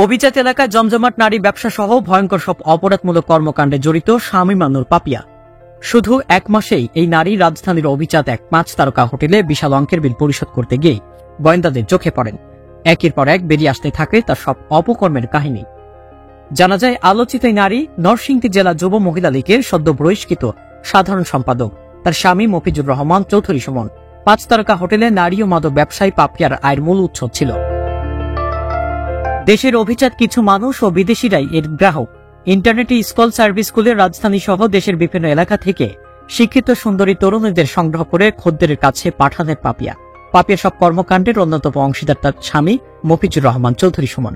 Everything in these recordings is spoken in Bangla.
অভিজাত এলাকায় জমজমাট নারী ব্যবসা সহ ভয়ঙ্কর সব অপরাধমূলক কর্মকাণ্ডে জড়িত শামীম আনুর পাপিয়া। শুধু এক মাসেই এই নারী রাজধানীর অভিজাত এক 5 তারকা হোটেলে বিশাল অঙ্কের বিল পরিশোধ করতে গিয়ে গোয়েন্দাদের চোখে পড়েন। একের পর এক বেরিয়ে আসতে থাকে তার সব অপকর্মের কাহিনী। জানা যায়, আলোচিত এই নারী নরসিংদী জেলা যুব মহিলা লীগের সদ্য বহিষ্কৃত সাধারণ সম্পাদক। তার স্বামী মফিজুর রহমান চৌধুরী সুমন 5 তারকা হোটেলে নারী ও মাদক ব্যবসায়ী পাপিয়ার আয়ের মূল উৎস ছিল। দেশের অভিজাত কিছু মানুষ ও বিদেশিরাই এর গ্রাহক। ইন্টারনেটে স্কুল সার্ভিসগুলির রাজধানী সহ দেশের বিভিন্ন এলাকা থেকে শিক্ষিত সুন্দরী তরুণীদের সংগ্রহ করে খদ্দেরের কাছে পাঠানের পাপিয়া। পাপিয়ার সব কর্মকাণ্ডের অন্যতম অংশীদার তার স্বামী মফিজুর রহমান চৌধুরী সুমন।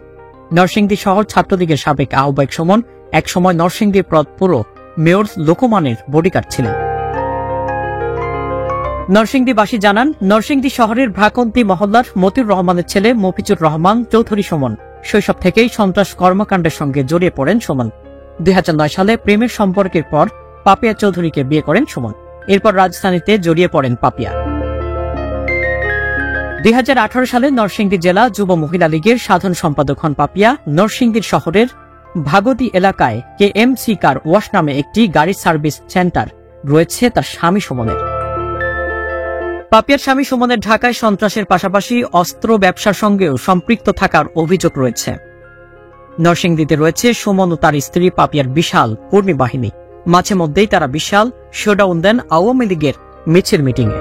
নরসিংদী শহর ছাত্রলীগের সাবেক আহ্বায়ক সুমন একসময় নরসিংদী পুর মেয়র লোকমানের বডিগার্ড ছিলেন। নরসিংদীবাসী জানান, নরসিংদী শহরের ভ্রাকন্তি মহল্লার মতিউর রহমানের ছেলে মফিজুর রহমান চৌধুরী সুমন শৈশব থেকেই সন্ত্রাস কর্মকাণ্ডের সঙ্গে জড়িয়ে পড়েন সুমন। 2009 সালে প্রেমের সম্পর্কের পর পাপিয়া চৌধুরীকে বিয়ে করেন সুমন। এরপর রাজধানীতে জড়িয়ে পড়েন পাপিয়া। 2018 সালে নরসিংদী জেলা যুব মহিলা লীগের সাধারণ সম্পাদক হন পাপিয়া। নরসিংদীর শহরের ভাগতি এলাকায় KMC কার ওয়াশ নামে একটি গাড়ি সার্ভিস সেন্টার রয়েছে তার স্বামী সুমনের। পাপিয়ার স্বামী সুমনের ঢাকায় সন্ত্রাসের পাশাপাশি অস্ত্র ব্যবসার সঙ্গেও সম্পৃক্ত থাকার অভিযোগ রয়েছে। নরসিংদীতে রয়েছে সুমন ও তার স্ত্রী পাপিয়ার বিশাল কর্মী বাহিনী। মাঝে মধ্যেই তারা বিশাল শোডাউন দেন আওয়ামী লীগের মিছিল মিটিংয়ে।